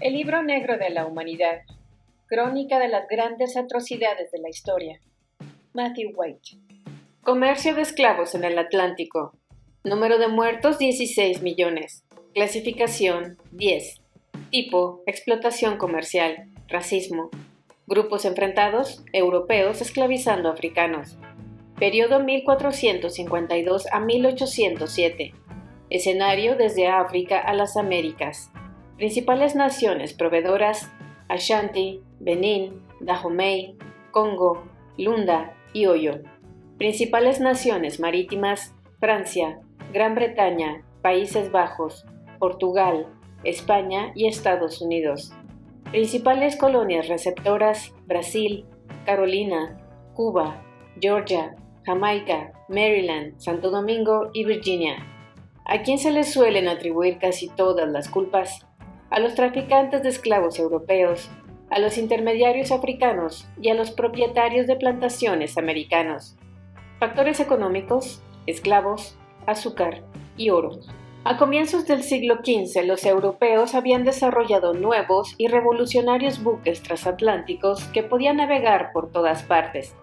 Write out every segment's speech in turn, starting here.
El libro negro de la humanidad, crónica de las grandes atrocidades de la historia. Matthew White. Comercio de esclavos en el Atlántico. Número de muertos 16 millones. Clasificación 10. Tipo, explotación comercial, racismo. Grupos enfrentados, europeos esclavizando africanos. Periodo 1452 a 1807. Escenario desde África a las Américas. Principales naciones proveedoras: Ashanti, Benín, Dahomey, Congo, Lunda y Oyo. Principales naciones marítimas: Francia, Gran Bretaña, Países Bajos, Portugal, España y Estados Unidos. Principales colonias receptoras: Brasil, Carolina, Cuba, Georgia, Jamaica, Maryland, Santo Domingo y Virginia. ¿A quién se les suelen atribuir casi todas las culpas? A los traficantes de esclavos europeos, a los intermediarios africanos y a los propietarios de plantaciones americanos. Factores económicos: esclavos, azúcar y oro. A comienzos del siglo XV, los europeos habían desarrollado nuevos y revolucionarios buques transatlánticos que podían navegar por todas partes,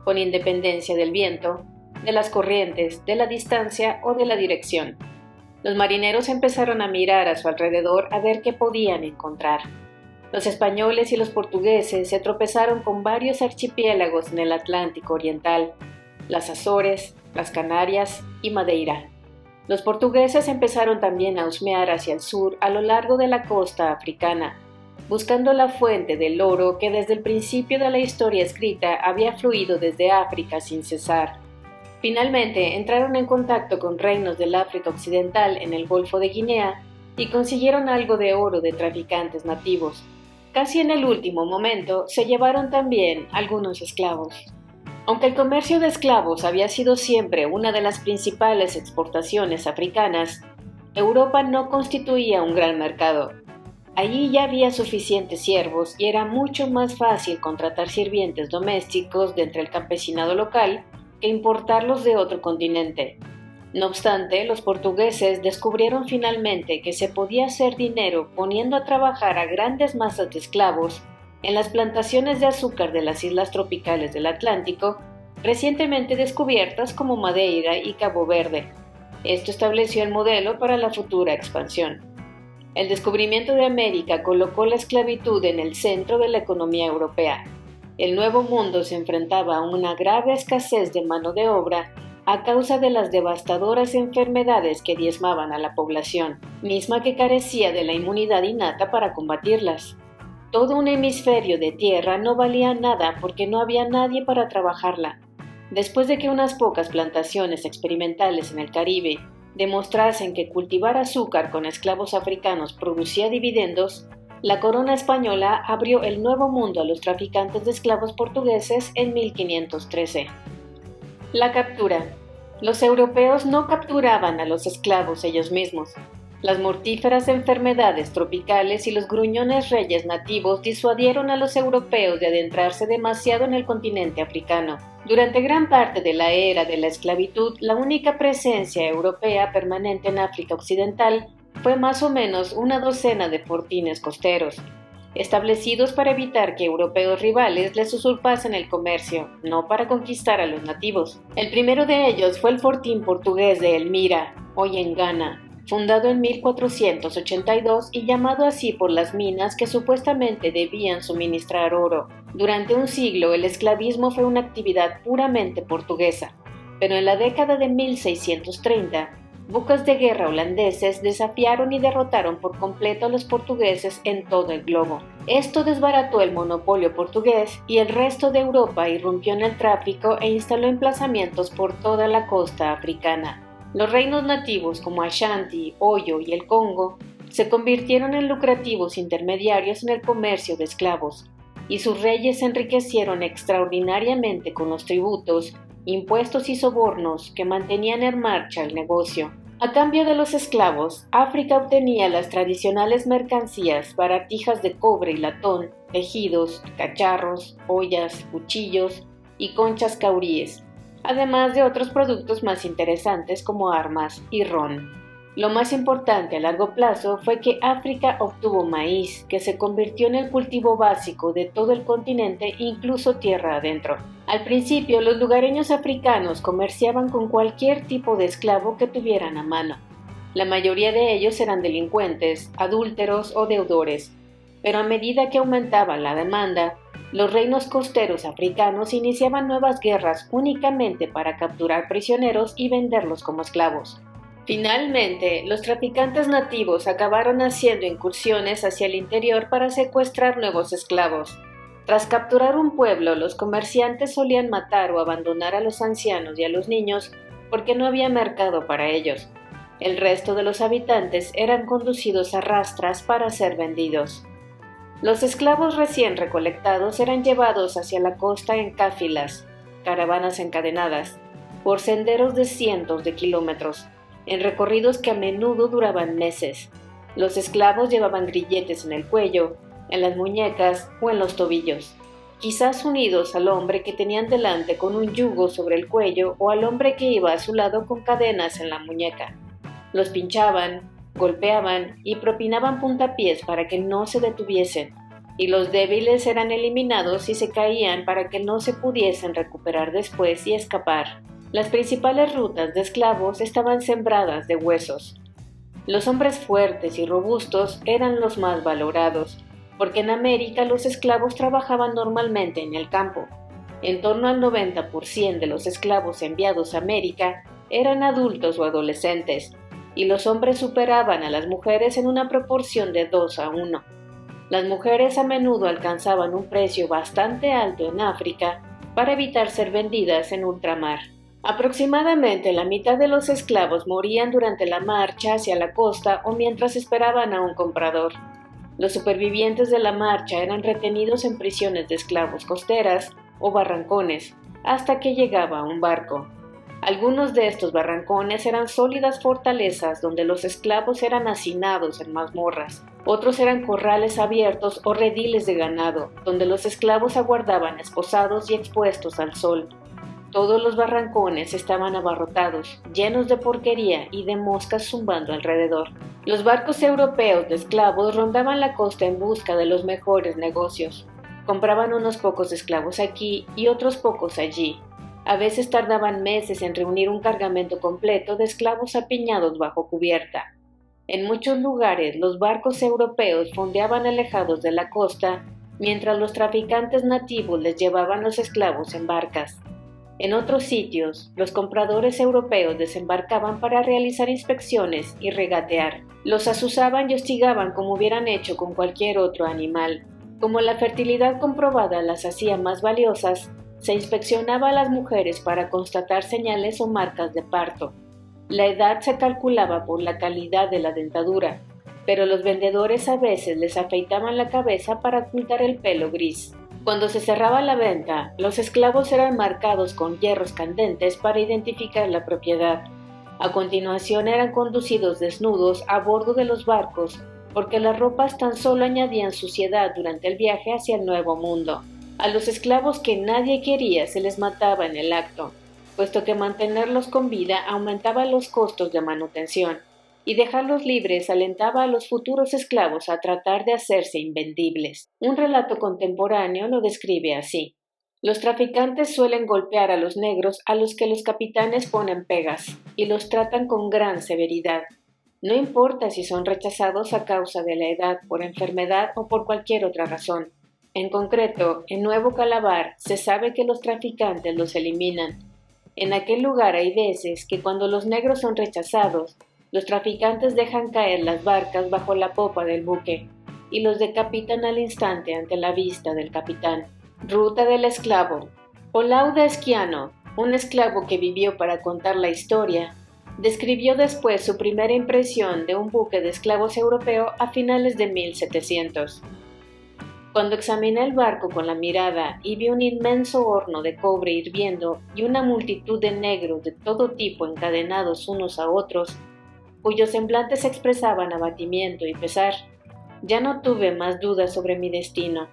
con independencia del viento, de las corrientes, de la distancia o de la dirección. Los marineros empezaron a mirar a su alrededor a ver qué podían encontrar. Los españoles y los portugueses se tropezaron con varios archipiélagos en el Atlántico Oriental: las Azores, las Canarias y Madeira. Los portugueses empezaron también a husmear hacia el sur a lo largo de la costa africana, buscando la fuente del oro que desde el principio de la historia escrita había fluido desde África sin cesar. Finalmente entraron en contacto con reinos del África Occidental en el Golfo de Guinea y consiguieron algo de oro de traficantes nativos. Casi en el último momento se llevaron también algunos esclavos. Aunque el comercio de esclavos había sido siempre una de las principales exportaciones africanas, Europa no constituía un gran mercado. Allí ya había suficientes siervos y era mucho más fácil contratar sirvientes domésticos de entre el campesinado local que importarlos de otro continente. No obstante, los portugueses descubrieron finalmente que se podía hacer dinero poniendo a trabajar a grandes masas de esclavos en las plantaciones de azúcar de las islas tropicales del Atlántico, recientemente descubiertas como Madeira y Cabo Verde. Esto estableció el modelo para la futura expansión. El descubrimiento de América colocó la esclavitud en el centro de la economía europea. El Nuevo Mundo se enfrentaba a una grave escasez de mano de obra a causa de las devastadoras enfermedades que diezmaban a la población, misma que carecía de la inmunidad innata para combatirlas. Todo un hemisferio de tierra no valía nada porque no había nadie para trabajarla. Después de que unas pocas plantaciones experimentales en el Caribe demostrasen que cultivar azúcar con esclavos africanos producía dividendos, la corona española abrió el Nuevo Mundo a los traficantes de esclavos portugueses en 1513. La captura. Los europeos no capturaban a los esclavos ellos mismos. Las mortíferas enfermedades tropicales y los gruñones reyes nativos disuadieron a los europeos de adentrarse demasiado en el continente africano. Durante gran parte de la era de la esclavitud, la única presencia europea permanente en África Occidental fue más o menos una docena de fortines costeros, establecidos para evitar que europeos rivales les usurpasen el comercio, no para conquistar a los nativos. El primero de ellos fue el fortín portugués de Elmira, hoy en Ghana, fundado en 1482 y llamado así por las minas que supuestamente debían suministrar oro. Durante un siglo el esclavismo fue una actividad puramente portuguesa, pero en la década de 1630, buques de guerra holandeses desafiaron y derrotaron por completo a los portugueses en todo el globo. Esto desbarató el monopolio portugués y el resto de Europa irrumpió en el tráfico e instaló emplazamientos por toda la costa africana. Los reinos nativos como Ashanti, Oyo y el Congo se convirtieron en lucrativos intermediarios en el comercio de esclavos, y sus reyes se enriquecieron extraordinariamente con los tributos, impuestos y sobornos que mantenían en marcha el negocio. A cambio de los esclavos, África obtenía las tradicionales mercancías, baratijas de cobre y latón, tejidos, cacharros, ollas, cuchillos y conchas cauríes, además de otros productos más interesantes como armas y ron. Lo más importante a largo plazo fue que África obtuvo maíz, que se convirtió en el cultivo básico de todo el continente, incluso tierra adentro. Al principio, los lugareños africanos comerciaban con cualquier tipo de esclavo que tuvieran a mano. La mayoría de ellos eran delincuentes, adúlteros o deudores, pero a medida que aumentaba la demanda, los reinos costeros africanos iniciaban nuevas guerras únicamente para capturar prisioneros y venderlos como esclavos. Finalmente, los traficantes nativos acabaron haciendo incursiones hacia el interior para secuestrar nuevos esclavos. Tras capturar un pueblo, los comerciantes solían matar o abandonar a los ancianos y a los niños porque no había mercado para ellos. El resto de los habitantes eran conducidos a rastras para ser vendidos. Los esclavos recién recolectados eran llevados hacia la costa en cáfilas, caravanas encadenadas, por senderos de cientos de kilómetros, en recorridos que a menudo duraban meses. Los esclavos llevaban grilletes en el cuello, en las muñecas o en los tobillos, quizás unidos al hombre que tenían delante con un yugo sobre el cuello o al hombre que iba a su lado con cadenas en la muñeca. Los pinchaban, golpeaban y propinaban puntapiés para que no se detuviesen, y los débiles eran eliminados y se caían para que no se pudiesen recuperar después y escapar. Las principales rutas de esclavos estaban sembradas de huesos. Los hombres fuertes y robustos eran los más valorados, porque en América los esclavos trabajaban normalmente en el campo. En torno al 90% de los esclavos enviados a América eran adultos o adolescentes, y los hombres superaban a las mujeres en una proporción de 2-1. Las mujeres a menudo alcanzaban un precio bastante alto en África para evitar ser vendidas en ultramar. Aproximadamente la mitad de los esclavos morían durante la marcha hacia la costa o mientras esperaban a un comprador. Los supervivientes de la marcha eran retenidos en prisiones de esclavos costeras o barrancones hasta que llegaba un barco. Algunos de estos barrancones eran sólidas fortalezas donde los esclavos eran hacinados en mazmorras. Otros eran corrales abiertos o rediles de ganado, donde los esclavos aguardaban esposados y expuestos al sol. Todos los barrancones estaban abarrotados, llenos de porquería y de moscas zumbando alrededor. Los barcos europeos de esclavos rondaban la costa en busca de los mejores negocios. Compraban unos pocos esclavos aquí y otros pocos allí. A veces tardaban meses en reunir un cargamento completo de esclavos apiñados bajo cubierta. En muchos lugares los barcos europeos fondeaban alejados de la costa, mientras los traficantes nativos les llevaban los esclavos en barcas. En otros sitios, los compradores europeos desembarcaban para realizar inspecciones y regatear. Los azuzaban y hostigaban como hubieran hecho con cualquier otro animal. Como la fertilidad comprobada las hacía más valiosas, se inspeccionaba a las mujeres para constatar señales o marcas de parto. La edad se calculaba por la calidad de la dentadura, pero los vendedores a veces les afeitaban la cabeza para ocultar el pelo gris. Cuando se cerraba la venta, los esclavos eran marcados con hierros candentes para identificar la propiedad. A continuación eran conducidos desnudos a bordo de los barcos, porque las ropas tan solo añadían suciedad durante el viaje hacia el Nuevo Mundo. A los esclavos que nadie quería se les mataba en el acto, puesto que mantenerlos con vida aumentaba los costos de manutención, y dejarlos libres alentaba a los futuros esclavos a tratar de hacerse invendibles. Un relato contemporáneo lo describe así: los traficantes suelen golpear a los negros a los que los capitanes ponen pegas, y los tratan con gran severidad. No importa si son rechazados a causa de la edad, por enfermedad o por cualquier otra razón. En concreto, en Nuevo Calabar se sabe que los traficantes los eliminan. En aquel lugar hay veces que cuando los negros son rechazados, los traficantes dejan caer las barcas bajo la popa del buque y los decapitan al instante ante la vista del capitán. Ruta del esclavo. Olaudah Schiano, un esclavo que vivió para contar la historia, describió después su primera impresión de un buque de esclavos europeo a finales de 1700. Cuando examiné el barco con la mirada y vi un inmenso horno de cobre hirviendo y una multitud de negros de todo tipo encadenados unos a otros, cuyos semblantes expresaban abatimiento y pesar, ya no tuve más dudas sobre mi destino,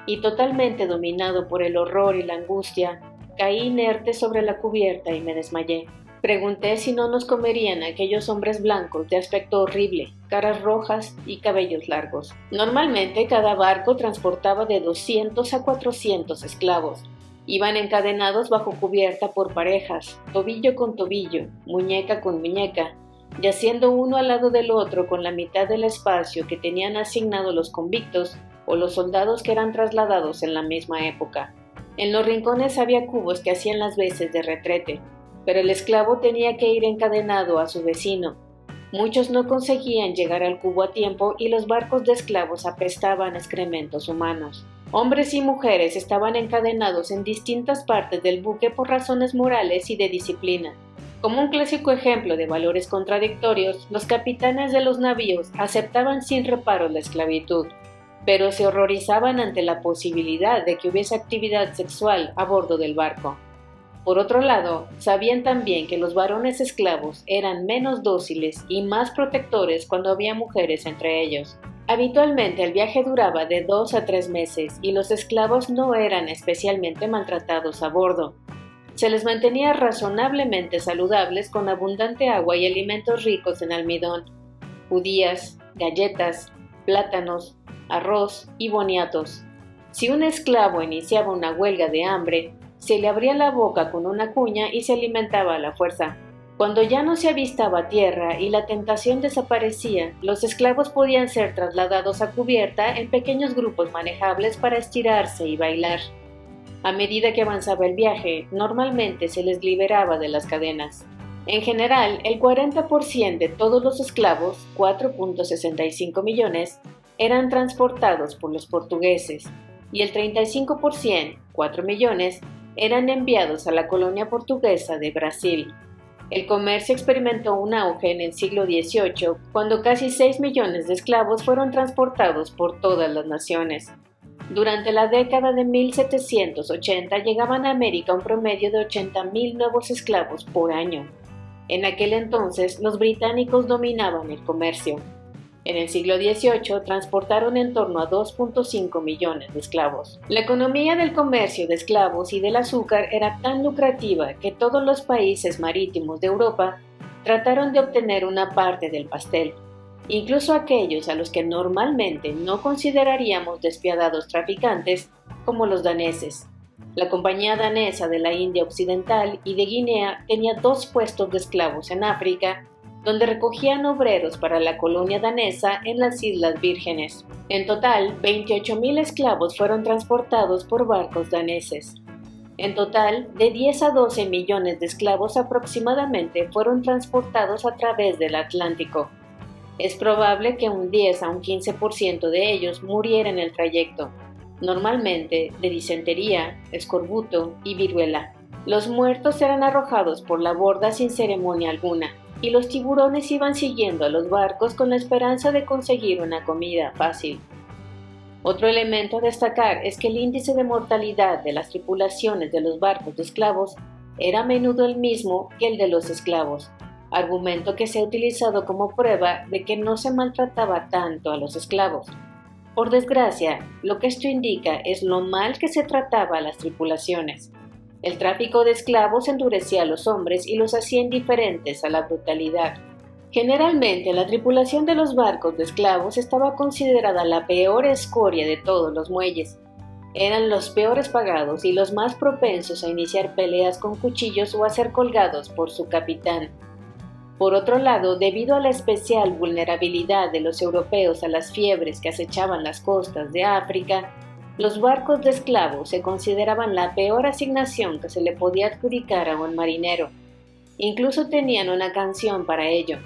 y totalmente dominado por el horror y la angustia, caí inerte sobre la cubierta y me desmayé. Pregunté si no nos comerían aquellos hombres blancos de aspecto horrible, caras rojas y cabellos largos. Normalmente cada barco transportaba de 200 a 400 esclavos. Iban encadenados bajo cubierta por parejas, tobillo con tobillo, muñeca con muñeca, yaciendo uno al lado del otro con la mitad del espacio que tenían asignado los convictos o los soldados que eran trasladados en la misma época. En los rincones había cubos que hacían las veces de retrete, pero el esclavo tenía que ir encadenado a su vecino. Muchos no conseguían llegar al cubo a tiempo y los barcos de esclavos apestaban excrementos humanos. Hombres y mujeres estaban encadenados en distintas partes del buque por razones morales y de disciplina. Como un clásico ejemplo de valores contradictorios, los capitanes de los navíos aceptaban sin reparo la esclavitud, pero se horrorizaban ante la posibilidad de que hubiese actividad sexual a bordo del barco. Por otro lado, sabían también que los varones esclavos eran menos dóciles y más protectores cuando había mujeres entre ellos. Habitualmente el viaje duraba de 2 a 3 meses y los esclavos no eran especialmente maltratados a bordo. Se les mantenía razonablemente saludables con abundante agua y alimentos ricos en almidón, judías, galletas, plátanos, arroz y boniatos. Si un esclavo iniciaba una huelga de hambre, se le abría la boca con una cuña y se alimentaba a la fuerza. Cuando ya no se avistaba tierra y la tentación desaparecía, los esclavos podían ser trasladados a cubierta en pequeños grupos manejables para estirarse y bailar. A medida que avanzaba el viaje, normalmente se les liberaba de las cadenas. En general, el 40% de todos los esclavos, 4.65 millones, eran transportados por los portugueses, y el 35%, 4 millones, eran enviados a la colonia portuguesa de Brasil. El comercio experimentó un auge en el siglo XVIII, cuando casi 6 millones de esclavos fueron transportados por todas las naciones. Durante la década de 1780 llegaban a América un promedio de 80,000 nuevos esclavos por año. En aquel entonces, los británicos dominaban el comercio. En el siglo XVIII transportaron en torno a 2.5 millones de esclavos. La economía del comercio de esclavos y del azúcar era tan lucrativa que todos los países marítimos de Europa trataron de obtener una parte del pastel, incluso aquellos a los que normalmente no consideraríamos despiadados traficantes, como los daneses. La Compañía Danesa de la India Occidental y de Guinea tenía 2 puestos de esclavos en África, donde recogían obreros para la colonia danesa en las Islas Vírgenes. En total, 28,000 esclavos fueron transportados por barcos daneses. En total, de 10 a 12 millones de esclavos aproximadamente fueron transportados a través del Atlántico. Es probable que un 10 a un 15% de ellos muriera en el trayecto, normalmente de disentería, escorbuto y viruela. Los muertos eran arrojados por la borda sin ceremonia alguna, y los tiburones iban siguiendo a los barcos con la esperanza de conseguir una comida fácil. Otro elemento a destacar es que el índice de mortalidad de las tripulaciones de los barcos de esclavos era a menudo el mismo que el de los esclavos, argumento que se ha utilizado como prueba de que no se maltrataba tanto a los esclavos. Por desgracia, lo que esto indica es lo mal que se trataba a las tripulaciones. El tráfico de esclavos endurecía a los hombres y los hacía indiferentes a la brutalidad. Generalmente, la tripulación de los barcos de esclavos estaba considerada la peor escoria de todos los muelles. Eran los peores pagados y los más propensos a iniciar peleas con cuchillos o a ser colgados por su capitán. Por otro lado, debido a la especial vulnerabilidad de los europeos a las fiebres que acechaban las costas de África, los barcos de esclavos se consideraban la peor asignación que se le podía adjudicar a un marinero. Incluso tenían una canción para ello.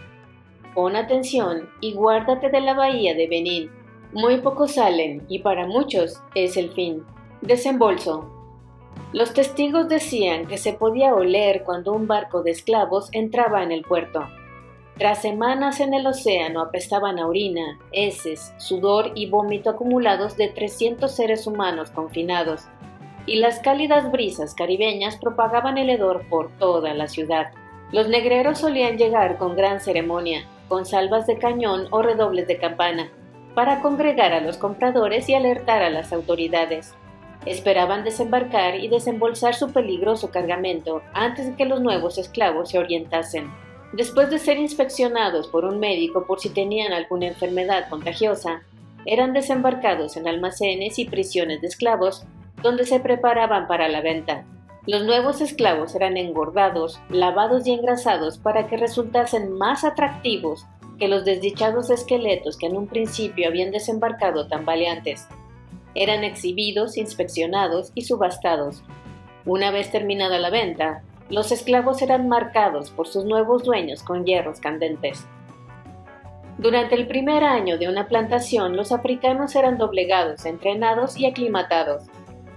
Pon atención y guárdate de la bahía de Benín. Muy pocos salen y para muchos es el fin. Desembolso. Los testigos decían que se podía oler cuando un barco de esclavos entraba en el puerto. Tras semanas en el océano apestaban a orina, heces, sudor y vómito acumulados de 300 seres humanos confinados, y las cálidas brisas caribeñas propagaban el hedor por toda la ciudad. Los negreros solían llegar con gran ceremonia, con salvas de cañón o redobles de campana, para congregar a los compradores y alertar a las autoridades. Esperaban desembarcar y desembolsar su peligroso cargamento antes de que los nuevos esclavos se orientasen. Después de ser inspeccionados por un médico por si tenían alguna enfermedad contagiosa, eran desembarcados en almacenes y prisiones de esclavos donde se preparaban para la venta. Los nuevos esclavos eran engordados, lavados y engrasados para que resultasen más atractivos que los desdichados esqueletos que en un principio habían desembarcado tambaleantes. Eran exhibidos, inspeccionados y subastados. Una vez terminada la venta, los esclavos eran marcados por sus nuevos dueños con hierros candentes. Durante el primer año de una plantación, los africanos eran doblegados, entrenados y aclimatados.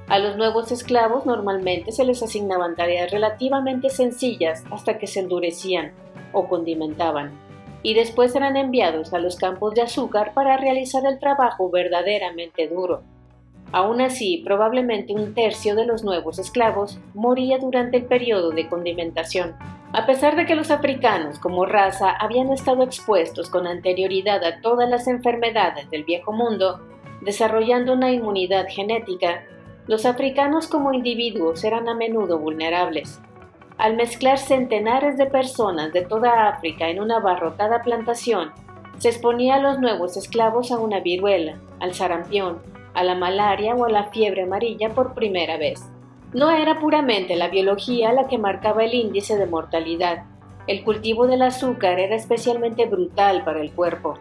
A los nuevos esclavos normalmente se les asignaban tareas relativamente sencillas hasta que se endurecían o condimentaban, y después eran enviados a los campos de azúcar para realizar el trabajo verdaderamente duro. Aún así, probablemente un tercio de los nuevos esclavos moría durante el periodo de condimentación. A pesar de que los africanos como raza habían estado expuestos con anterioridad a todas las enfermedades del Viejo Mundo, desarrollando una inmunidad genética, los africanos como individuos eran a menudo vulnerables. Al mezclar centenares de personas de toda África en una abarrotada plantación, se exponía a los nuevos esclavos a una viruela, al sarampión, a la malaria o a la fiebre amarilla por primera vez. No era puramente la biología la que marcaba el índice de mortalidad. El cultivo del azúcar era especialmente brutal para el cuerpo.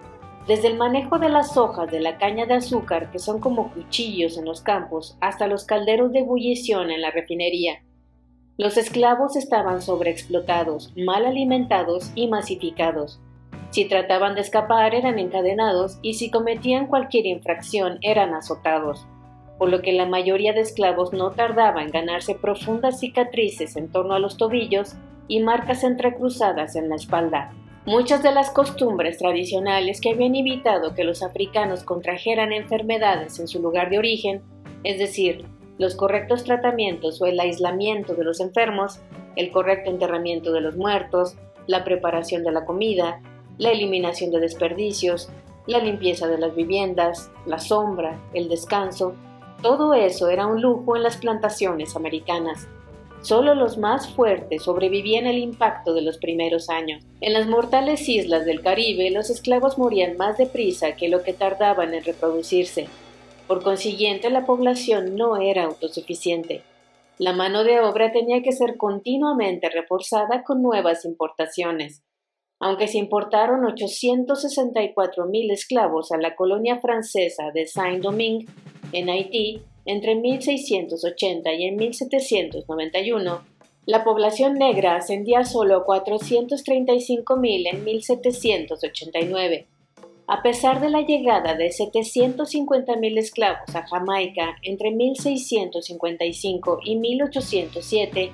Desde el manejo de las hojas de la caña de azúcar, que son como cuchillos en los campos, hasta los calderos de ebullición en la refinería. Los esclavos estaban sobreexplotados, mal alimentados y masificados. Si trataban de escapar eran encadenados y si cometían cualquier infracción eran azotados, por lo que la mayoría de esclavos no tardaba en ganarse profundas cicatrices en torno a los tobillos y marcas entrecruzadas en la espalda. Muchas de las costumbres tradicionales que habían evitado que los africanos contrajeran enfermedades en su lugar de origen, es decir, los correctos tratamientos o el aislamiento de los enfermos, el correcto enterramiento de los muertos, la preparación de la comida, la eliminación de desperdicios, la limpieza de las viviendas, la sombra, el descanso, todo eso era un lujo en las plantaciones americanas. Solo los más fuertes sobrevivían al impacto de los primeros años. En las mortales islas del Caribe, los esclavos morían más deprisa que lo que tardaban en reproducirse. Por consiguiente, la población no era autosuficiente. La mano de obra tenía que ser continuamente reforzada con nuevas importaciones. Aunque se importaron 864,000 esclavos a la colonia francesa de Saint-Domingue, en Haití, entre 1680 y en 1791, la población negra ascendía solo a 435,000 en 1789. A pesar de la llegada de 750,000 esclavos a Jamaica entre 1655 y 1807,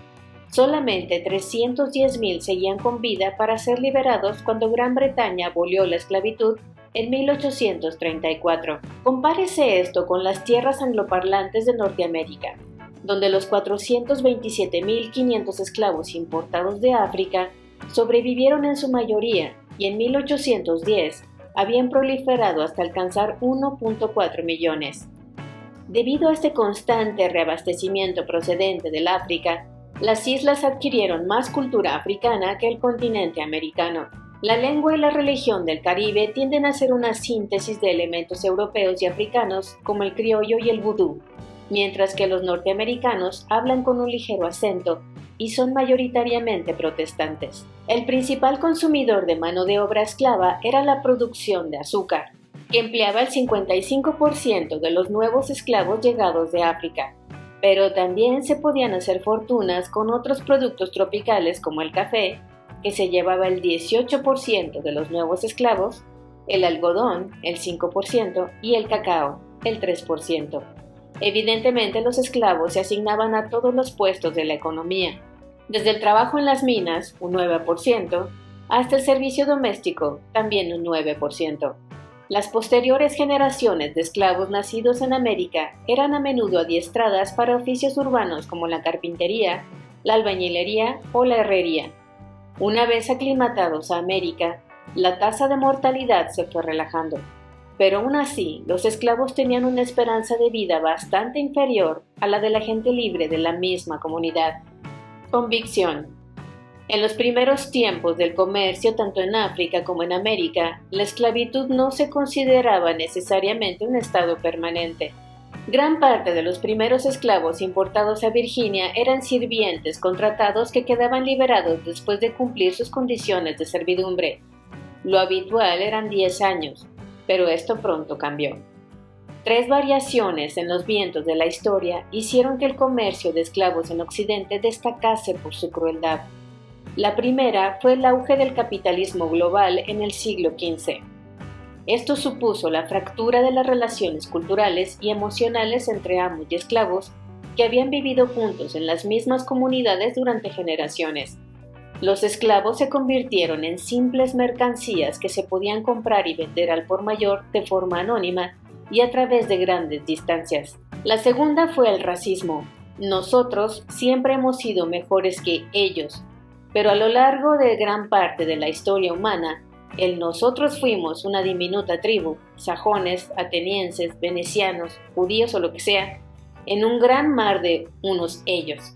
solamente 310,000 seguían con vida para ser liberados cuando Gran Bretaña abolió la esclavitud en 1834. Compárese esto con las tierras angloparlantes de Norteamérica, donde los 427,500 esclavos importados de África sobrevivieron en su mayoría y en 1810 habían proliferado hasta alcanzar 1,4 millones. Debido a este constante reabastecimiento procedente del África, las islas adquirieron más cultura africana que el continente americano. La lengua y la religión del Caribe tienden a ser una síntesis de elementos europeos y africanos como el criollo y el vudú, mientras que los norteamericanos hablan con un ligero acento y son mayoritariamente protestantes. El principal consumidor de mano de obra esclava era la producción de azúcar, que empleaba el 55% de los nuevos esclavos llegados de África. Pero también se podían hacer fortunas con otros productos tropicales como el café, que se llevaba el 18% de los nuevos esclavos, el algodón, el 5%, y el cacao, el 3%. Evidentemente, los esclavos se asignaban a todos los puestos de la economía, desde el trabajo en las minas, un 9%, hasta el servicio doméstico, también un 9%. Las posteriores generaciones de esclavos nacidos en América eran a menudo adiestradas para oficios urbanos como la carpintería, la albañilería o la herrería. Una vez aclimatados a América, la tasa de mortalidad se fue relajando. Pero aún así, los esclavos tenían una esperanza de vida bastante inferior a la de la gente libre de la misma comunidad. Convicción. En los primeros tiempos del comercio, tanto en África como en América, la esclavitud no se consideraba necesariamente un estado permanente. Gran parte de los primeros esclavos importados a Virginia eran sirvientes contratados que quedaban liberados después de cumplir sus condiciones de servidumbre. Lo habitual eran 10 años, pero esto pronto cambió. 3 variaciones en los vientos de la historia hicieron que el comercio de esclavos en Occidente destacase por su crueldad. La primera fue el auge del capitalismo global en el siglo XV. Esto supuso la fractura de las relaciones culturales y emocionales entre amos y esclavos que habían vivido juntos en las mismas comunidades durante generaciones. Los esclavos se convirtieron en simples mercancías que se podían comprar y vender al por mayor de forma anónima y a través de grandes distancias. La segunda fue el racismo. Nosotros siempre hemos sido mejores que ellos, pero a lo largo de gran parte de la historia humana, el nosotros fuimos una diminuta tribu, sajones, atenienses, venecianos, judíos o lo que sea, en un gran mar de unos ellos.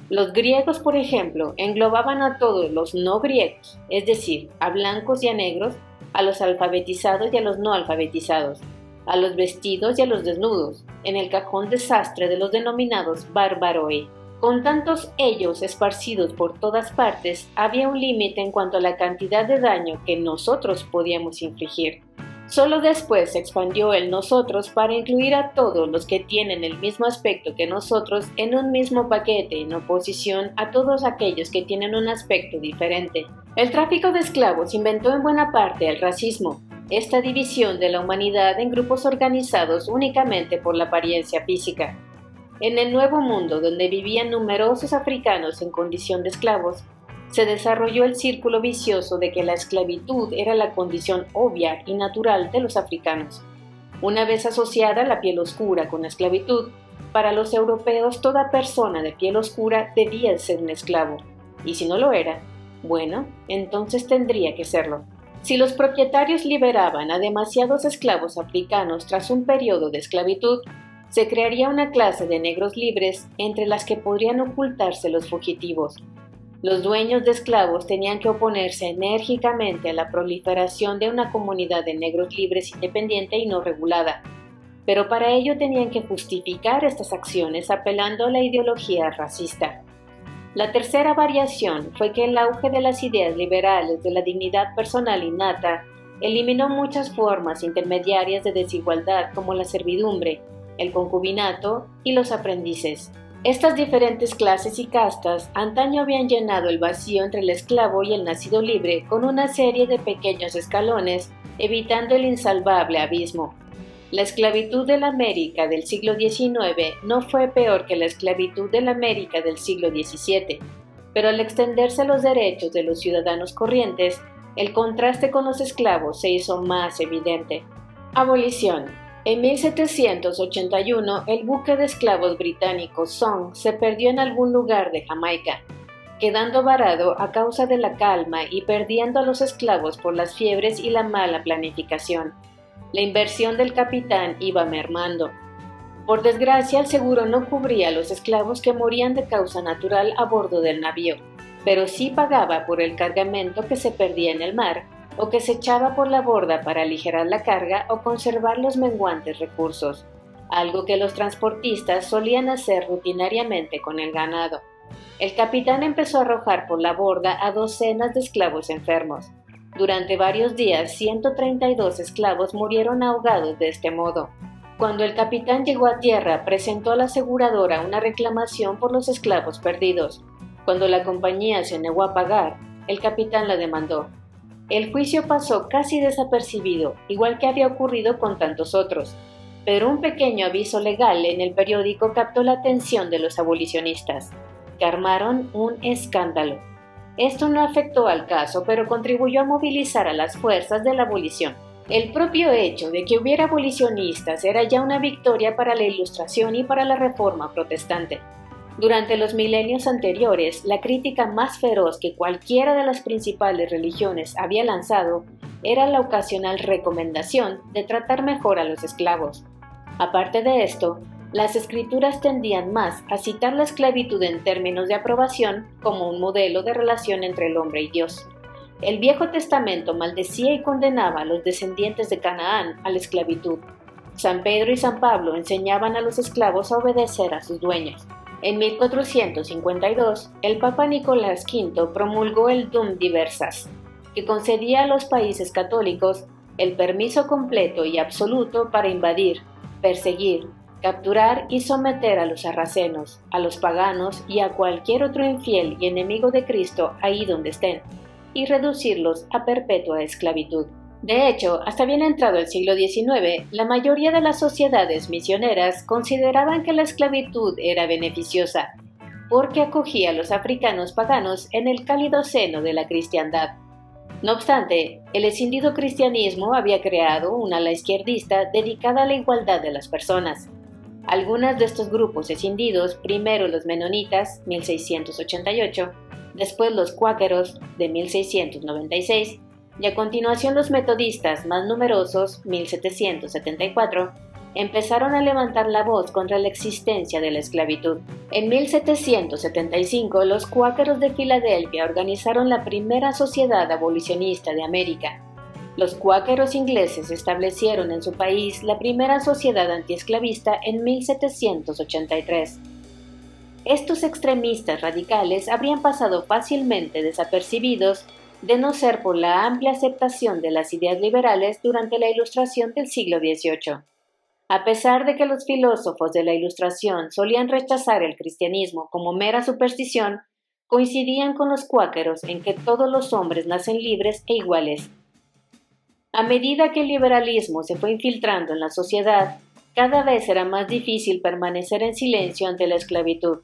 Los griegos, por ejemplo, englobaban a todos los no griegos, es decir, a blancos y a negros, a los alfabetizados y a los no alfabetizados, a los vestidos y a los desnudos, en el cajón desastre de los denominados barbaroi. Con tantos ellos esparcidos por todas partes, había un límite en cuanto a la cantidad de daño que nosotros podíamos infligir. Solo después se expandió el nosotros para incluir a todos los que tienen el mismo aspecto que nosotros en un mismo paquete en oposición a todos aquellos que tienen un aspecto diferente. El tráfico de esclavos inventó en buena parte el racismo, esta división de la humanidad en grupos organizados únicamente por la apariencia física. En el Nuevo Mundo, donde vivían numerosos africanos en condición de esclavos, se desarrolló el círculo vicioso de que la esclavitud era la condición obvia y natural de los africanos. Una vez asociada la piel oscura con la esclavitud, para los europeos toda persona de piel oscura debía ser un esclavo, y si no lo era, bueno, entonces tendría que serlo. Si los propietarios liberaban a demasiados esclavos africanos tras un periodo de esclavitud, se crearía una clase de negros libres entre las que podrían ocultarse los fugitivos. Los dueños de esclavos tenían que oponerse enérgicamente a la proliferación de una comunidad de negros libres independiente y no regulada, pero para ello tenían que justificar estas acciones apelando a la ideología racista. La tercera variación fue que el auge de las ideas liberales de la dignidad personal innata eliminó muchas formas intermediarias de desigualdad como la servidumbre, el concubinato y los aprendices. Estas diferentes clases y castas antaño habían llenado el vacío entre el esclavo y el nacido libre con una serie de pequeños escalones, evitando el insalvable abismo. La esclavitud de la América del siglo XIX no fue peor que la esclavitud de la América del siglo XVII, pero al extenderse los derechos de los ciudadanos corrientes, el contraste con los esclavos se hizo más evidente. Abolición. En 1781, el buque de esclavos británico Song se perdió en algún lugar de Jamaica, quedando varado a causa de la calma y perdiendo a los esclavos por las fiebres y la mala planificación. La inversión del capitán iba mermando. Por desgracia, el seguro no cubría a los esclavos que morían de causa natural a bordo del navío, pero sí pagaba por el cargamento que se perdía en el mar, o que se echaba por la borda para aligerar la carga o conservar los menguantes recursos, algo que los transportistas solían hacer rutinariamente con el ganado. El capitán empezó a arrojar por la borda a docenas de esclavos enfermos. Durante varios días, 132 esclavos murieron ahogados de este modo. Cuando el capitán llegó a tierra, presentó a la aseguradora una reclamación por los esclavos perdidos. Cuando la compañía se negó a pagar, el capitán la demandó. El juicio pasó casi desapercibido, igual que había ocurrido con tantos otros, pero un pequeño aviso legal en el periódico captó la atención de los abolicionistas, que armaron un escándalo. Esto no afectó al caso, pero contribuyó a movilizar a las fuerzas de la abolición. El propio hecho de que hubiera abolicionistas era ya una victoria para la Ilustración y para la Reforma protestante. Durante los milenios anteriores, la crítica más feroz que cualquiera de las principales religiones había lanzado era la ocasional recomendación de tratar mejor a los esclavos. Aparte de esto, las escrituras tendían más a citar la esclavitud en términos de aprobación como un modelo de relación entre el hombre y Dios. El Viejo Testamento maldecía y condenaba a los descendientes de Canaán a la esclavitud. San Pedro y San Pablo enseñaban a los esclavos a obedecer a sus dueños. En 1452, el Papa Nicolás V promulgó el Dum Diversas, que concedía a los países católicos el permiso completo y absoluto para invadir, perseguir, capturar y someter a los sarracenos, a los paganos y a cualquier otro infiel y enemigo de Cristo ahí donde estén, y reducirlos a perpetua esclavitud. De hecho, hasta bien entrado el siglo XIX, la mayoría de las sociedades misioneras consideraban que la esclavitud era beneficiosa, porque acogía a los africanos paganos en el cálido seno de la cristiandad. No obstante, el escindido cristianismo había creado una ala izquierdista dedicada a la igualdad de las personas. Algunos de estos grupos escindidos, primero los menonitas, 1688, después los cuáqueros, de 1696, y a continuación los metodistas más numerosos, 1774, empezaron a levantar la voz contra la existencia de la esclavitud. En 1775, los cuáqueros de Filadelfia organizaron la primera sociedad abolicionista de América. Los cuáqueros ingleses establecieron en su país la primera sociedad antiesclavista en 1783. Estos extremistas radicales habrían pasado fácilmente desapercibidos de no ser por la amplia aceptación de las ideas liberales durante la Ilustración del siglo XVIII. A pesar de que los filósofos de la Ilustración solían rechazar el cristianismo como mera superstición, coincidían con los cuáqueros en que todos los hombres nacen libres e iguales. A medida que el liberalismo se fue infiltrando en la sociedad, cada vez era más difícil permanecer en silencio ante la esclavitud.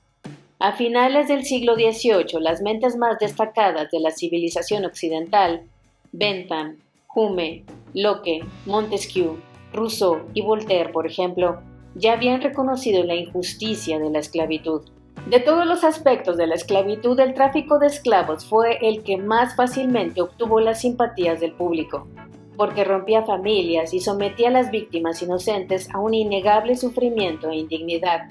A finales del siglo XVIII, las mentes más destacadas de la civilización occidental, Bentham, Hume, Locke, Montesquieu, Rousseau y Voltaire, por ejemplo, ya habían reconocido la injusticia de la esclavitud. De todos los aspectos de la esclavitud, el tráfico de esclavos fue el que más fácilmente obtuvo las simpatías del público, porque rompía familias y sometía a las víctimas inocentes a un innegable sufrimiento e indignidad.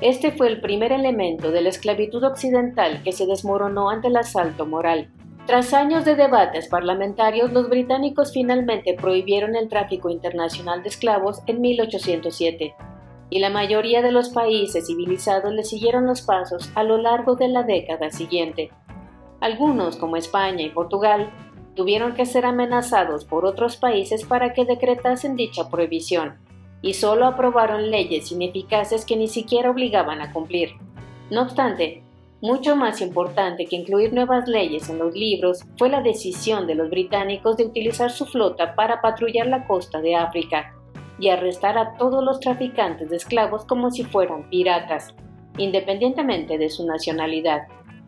Este fue el primer elemento de la esclavitud occidental que se desmoronó ante el asalto moral. Tras años de debates parlamentarios, los británicos finalmente prohibieron el tráfico internacional de esclavos en 1807, y la mayoría de los países civilizados le siguieron los pasos a lo largo de la década siguiente. Algunos, como España y Portugal, tuvieron que ser amenazados por otros países para que decretasen dicha prohibición, y solo aprobaron leyes ineficaces que ni siquiera obligaban a cumplir. No obstante, mucho más importante que incluir nuevas leyes en los libros fue la decisión de los británicos de utilizar su flota para patrullar la costa de África y arrestar a todos los traficantes de esclavos como si fueran piratas, independientemente de su nacionalidad.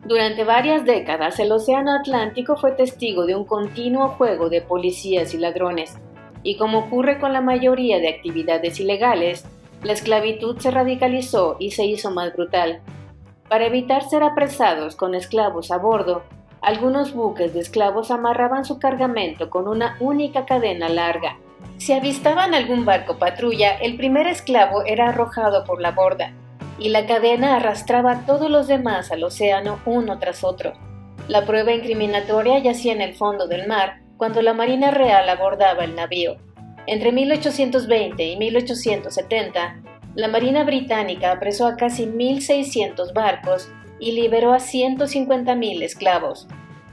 Durante varias décadas, el Océano Atlántico fue testigo de un continuo juego de policías y ladrones, y como ocurre con la mayoría de actividades ilegales, la esclavitud se radicalizó y se hizo más brutal. Para evitar ser apresados con esclavos a bordo, algunos buques de esclavos amarraban su cargamento con una única cadena larga. Si avistaban algún barco patrulla, el primer esclavo era arrojado por la borda, y la cadena arrastraba a todos los demás al océano uno tras otro. La prueba incriminatoria yacía en el fondo del mar, cuando la Marina Real abordaba el navío. Entre 1820 y 1870, la Marina Británica apresó a casi 1.600 barcos y liberó a 150.000 esclavos.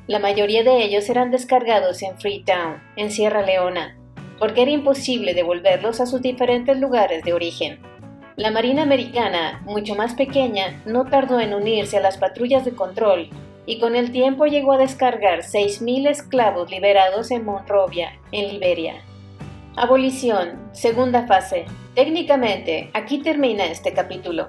La mayoría de ellos eran descargados en Freetown, en Sierra Leona, porque era imposible devolverlos a sus diferentes lugares de origen. La Marina Americana, mucho más pequeña, no tardó en unirse a las patrullas de control, y con el tiempo llegó a descargar 6.000 esclavos liberados en Monrovia, en Liberia. Abolición, segunda fase. Técnicamente, aquí termina este capítulo.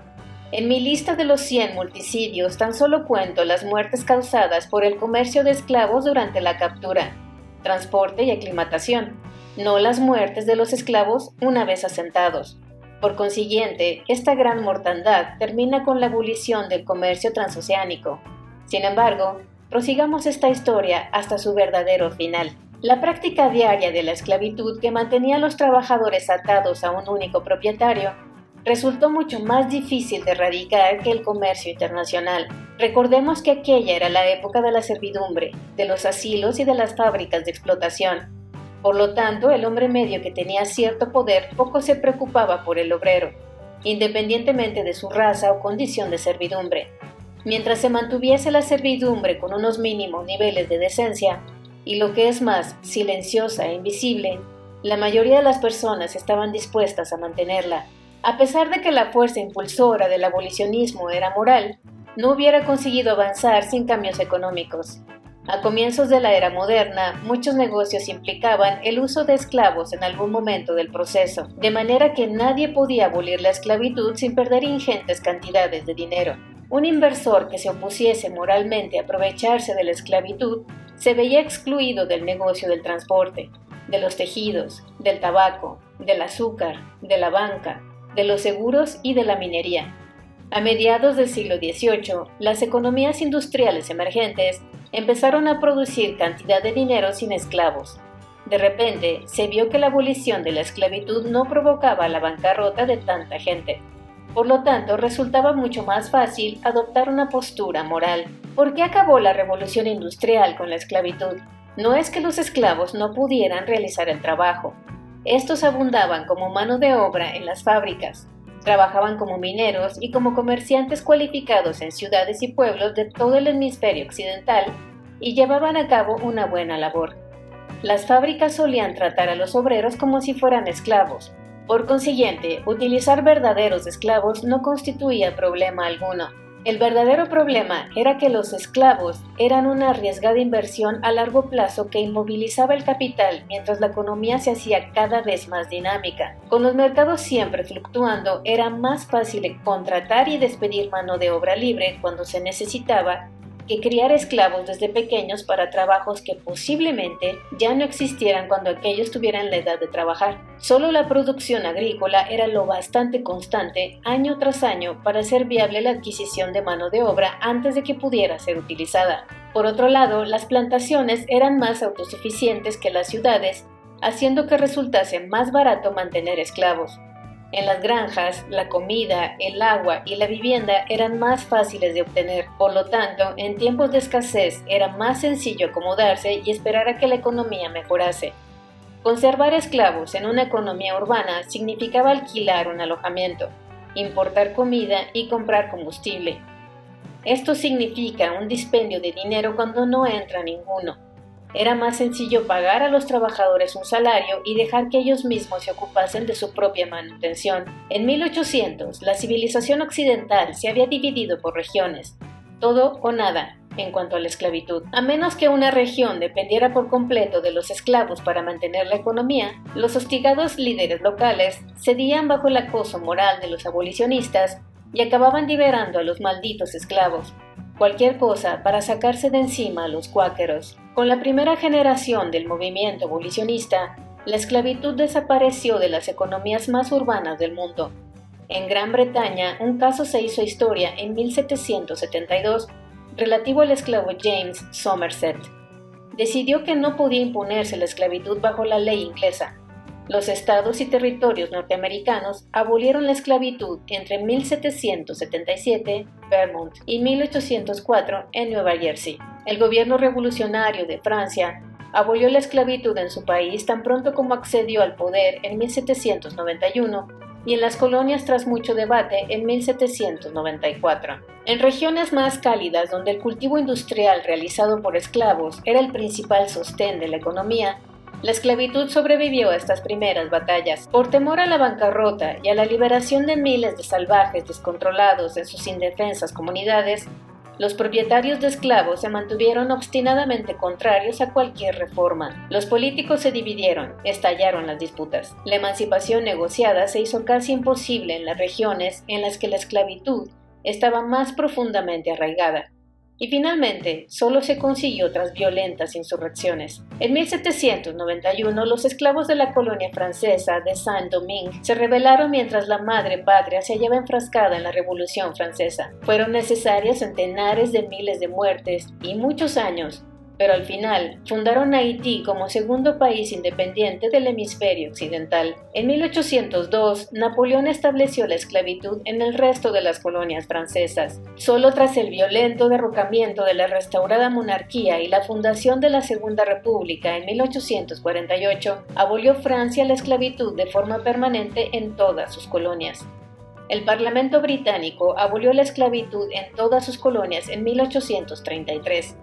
En mi lista de los 100 multicidios tan solo cuento las muertes causadas por el comercio de esclavos durante la captura, transporte y aclimatación, no las muertes de los esclavos una vez asentados. Por consiguiente, esta gran mortandad termina con la abolición del comercio transoceánico. Sin embargo, prosigamos esta historia hasta su verdadero final. La práctica diaria de la esclavitud que mantenía a los trabajadores atados a un único propietario resultó mucho más difícil de erradicar que el comercio internacional. Recordemos que aquella era la época de la servidumbre, de los asilos y de las fábricas de explotación. Por lo tanto, el hombre medio que tenía cierto poder poco se preocupaba por el obrero, independientemente de su raza o condición de servidumbre. Mientras se mantuviese la servidumbre con unos mínimos niveles de decencia, y lo que es más, silenciosa e invisible, la mayoría de las personas estaban dispuestas a mantenerla. A pesar de que la fuerza impulsora del abolicionismo era moral, no hubiera conseguido avanzar sin cambios económicos. A comienzos de la era moderna, muchos negocios implicaban el uso de esclavos en algún momento del proceso, de manera que nadie podía abolir la esclavitud sin perder ingentes cantidades de dinero. Un inversor que se opusiese moralmente a aprovecharse de la esclavitud se veía excluido del negocio del transporte, de los tejidos, del tabaco, del azúcar, de la banca, de los seguros y de la minería. A mediados del siglo XVIII, las economías industriales emergentes empezaron a producir cantidad de dinero sin esclavos. De repente, se vio que la abolición de la esclavitud no provocaba la bancarrota de tanta gente. Por lo tanto, resultaba mucho más fácil adoptar una postura moral. ¿Por qué acabó la revolución industrial con la esclavitud? No es que los esclavos no pudieran realizar el trabajo. Estos abundaban como mano de obra en las fábricas. Trabajaban como mineros y como comerciantes cualificados en ciudades y pueblos de todo el hemisferio occidental y llevaban a cabo una buena labor. Las fábricas solían tratar a los obreros como si fueran esclavos. Por consiguiente, utilizar verdaderos esclavos no constituía problema alguno. El verdadero problema era que los esclavos eran una arriesgada inversión a largo plazo que inmovilizaba el capital mientras la economía se hacía cada vez más dinámica. Con los mercados siempre fluctuando, era más fácil contratar y despedir mano de obra libre cuando se necesitaba que criar esclavos desde pequeños para trabajos que posiblemente ya no existieran cuando aquellos tuvieran la edad de trabajar. Solo la producción agrícola era lo bastante constante año tras año para hacer viable la adquisición de mano de obra antes de que pudiera ser utilizada. Por otro lado, las plantaciones eran más autosuficientes que las ciudades, haciendo que resultase más barato mantener esclavos. En las granjas, la comida, el agua y la vivienda eran más fáciles de obtener. Por lo tanto, en tiempos de escasez era más sencillo acomodarse y esperar a que la economía mejorase. Conservar esclavos en una economía urbana significaba alquilar un alojamiento, importar comida y comprar combustible. Esto significa un dispendio de dinero cuando no entra ninguno. Era más sencillo pagar a los trabajadores un salario y dejar que ellos mismos se ocupasen de su propia manutención. En 1800, la civilización occidental se había dividido por regiones, todo o nada en cuanto a la esclavitud. A menos que una región dependiera por completo de los esclavos para mantener la economía, los hostigados líderes locales cedían bajo el acoso moral de los abolicionistas y acababan liberando a los malditos esclavos. Cualquier cosa para sacarse de encima a los cuáqueros. Con la primera generación del movimiento abolicionista, la esclavitud desapareció de las economías más urbanas del mundo. En Gran Bretaña, un caso se hizo historia en 1772 relativo al esclavo James Somerset. Decidió que no podía imponerse la esclavitud bajo la ley inglesa. Los estados y territorios norteamericanos abolieron la esclavitud entre 1777 Vermont y 1804 en Nueva Jersey. El gobierno revolucionario de Francia abolió la esclavitud en su país tan pronto como accedió al poder en 1791 y en las colonias tras mucho debate en 1794. En regiones más cálidas donde el cultivo industrial realizado por esclavos era el principal sostén de la economía, la esclavitud sobrevivió a estas primeras batallas. Por temor a la bancarrota y a la liberación de miles de salvajes descontrolados en sus indefensas comunidades, los propietarios de esclavos se mantuvieron obstinadamente contrarios a cualquier reforma. Los políticos se dividieron, estallaron las disputas. La emancipación negociada se hizo casi imposible en las regiones en las que la esclavitud estaba más profundamente arraigada. y finalmente solo se consiguió tras violentas insurrecciones. En 1791 los esclavos de la colonia francesa de Saint-Domingue se rebelaron mientras la madre patria se hallaba enfrascada en la Revolución Francesa. Fueron necesarias centenares de miles de muertes y muchos años, pero al final fundaron Haití como segundo país independiente del hemisferio occidental. En 1802, Napoleón estableció la esclavitud en el resto de las colonias francesas. Solo tras el violento derrocamiento de la restaurada monarquía y la fundación de la Segunda República en 1848, abolió Francia la esclavitud de forma permanente en todas sus colonias. El Parlamento británico abolió la esclavitud en todas sus colonias en 1833.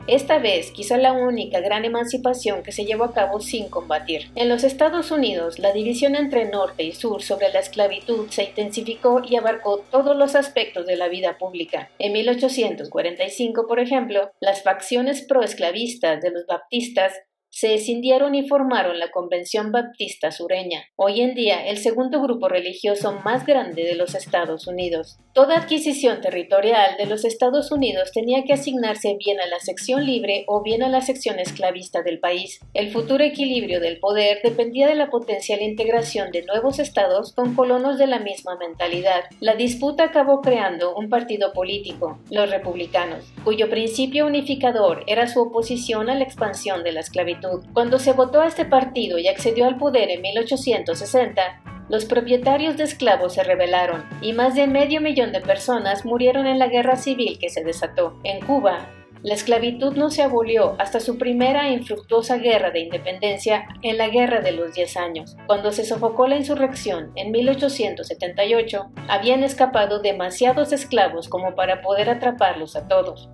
Esta vez, quizá la única gran emancipación que se llevó a cabo sin combatir. En los Estados Unidos, la división entre norte y sur sobre la esclavitud se intensificó y abarcó todos los aspectos de la vida pública. En 1845, por ejemplo, las facciones proesclavistas de los baptistas se escindieron y formaron la Convención Baptista Sureña, hoy en día el segundo grupo religioso más grande de los Estados Unidos. Toda adquisición territorial de los Estados Unidos tenía que asignarse bien a la sección libre o bien a la sección esclavista del país. El futuro equilibrio del poder dependía de la potencial integración de nuevos estados con colonos de la misma mentalidad. La disputa acabó creando un partido político, los republicanos, cuyo principio unificador era su oposición a la expansión de la esclavitud. Cuando se votó a este partido y accedió al poder en 1860, los propietarios de esclavos se rebelaron y más de 500,000 de personas murieron en la guerra civil que se desató. En Cuba, la esclavitud no se abolió hasta su primera e infructuosa guerra de independencia en la Guerra de los 10 Años. Cuando se sofocó la insurrección en 1878, habían escapado demasiados esclavos como para poder atraparlos a todos.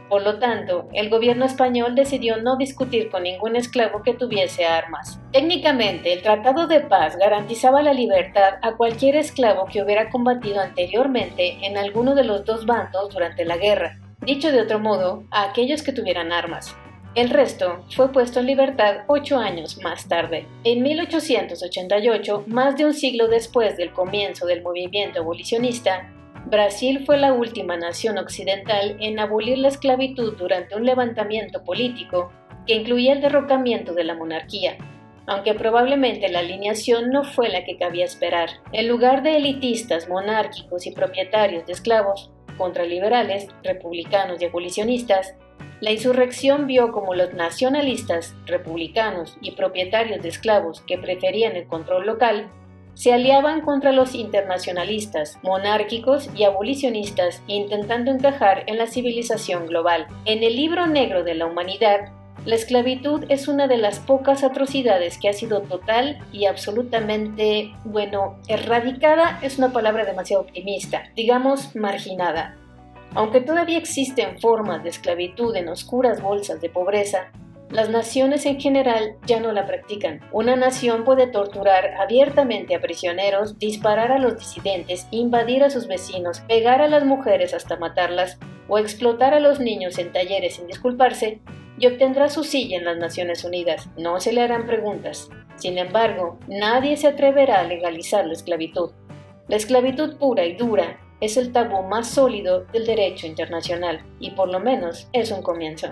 Por lo tanto, el gobierno español decidió no discutir con ningún esclavo que tuviese armas. Técnicamente, el Tratado de Paz garantizaba la libertad a cualquier esclavo que hubiera combatido anteriormente en alguno de los dos bandos durante la guerra. Dicho de otro modo, a aquellos que tuvieran armas. El resto fue puesto en libertad 8 años más tarde. En 1888, más de un siglo después del comienzo del movimiento abolicionista, Brasil fue la última nación occidental en abolir la esclavitud durante un levantamiento político que incluía el derrocamiento de la monarquía, aunque probablemente la alineación no fue la que cabía esperar. En lugar de elitistas, monárquicos y propietarios de esclavos, contra liberales, republicanos y abolicionistas, la insurrección vio como los nacionalistas, republicanos y propietarios de esclavos que preferían el control local se aliaban contra los internacionalistas, monárquicos y abolicionistas, intentando encajar en la civilización global. En el Libro Negro de la Humanidad, la esclavitud es una de las pocas atrocidades que ha sido total y absolutamente, erradicada es una palabra demasiado optimista, digamos marginada. Aunque todavía existen formas de esclavitud en oscuras bolsas de pobreza, las naciones en general ya no la practican. Una nación puede torturar abiertamente a prisioneros, disparar a los disidentes, invadir a sus vecinos, pegar a las mujeres hasta matarlas o explotar a los niños en talleres sin disculparse y obtendrá su silla en las Naciones Unidas. No se le harán preguntas. Sin embargo, nadie se atreverá a legalizar la esclavitud. La esclavitud pura y dura es el tabú más sólido del derecho internacional y por lo menos es un comienzo.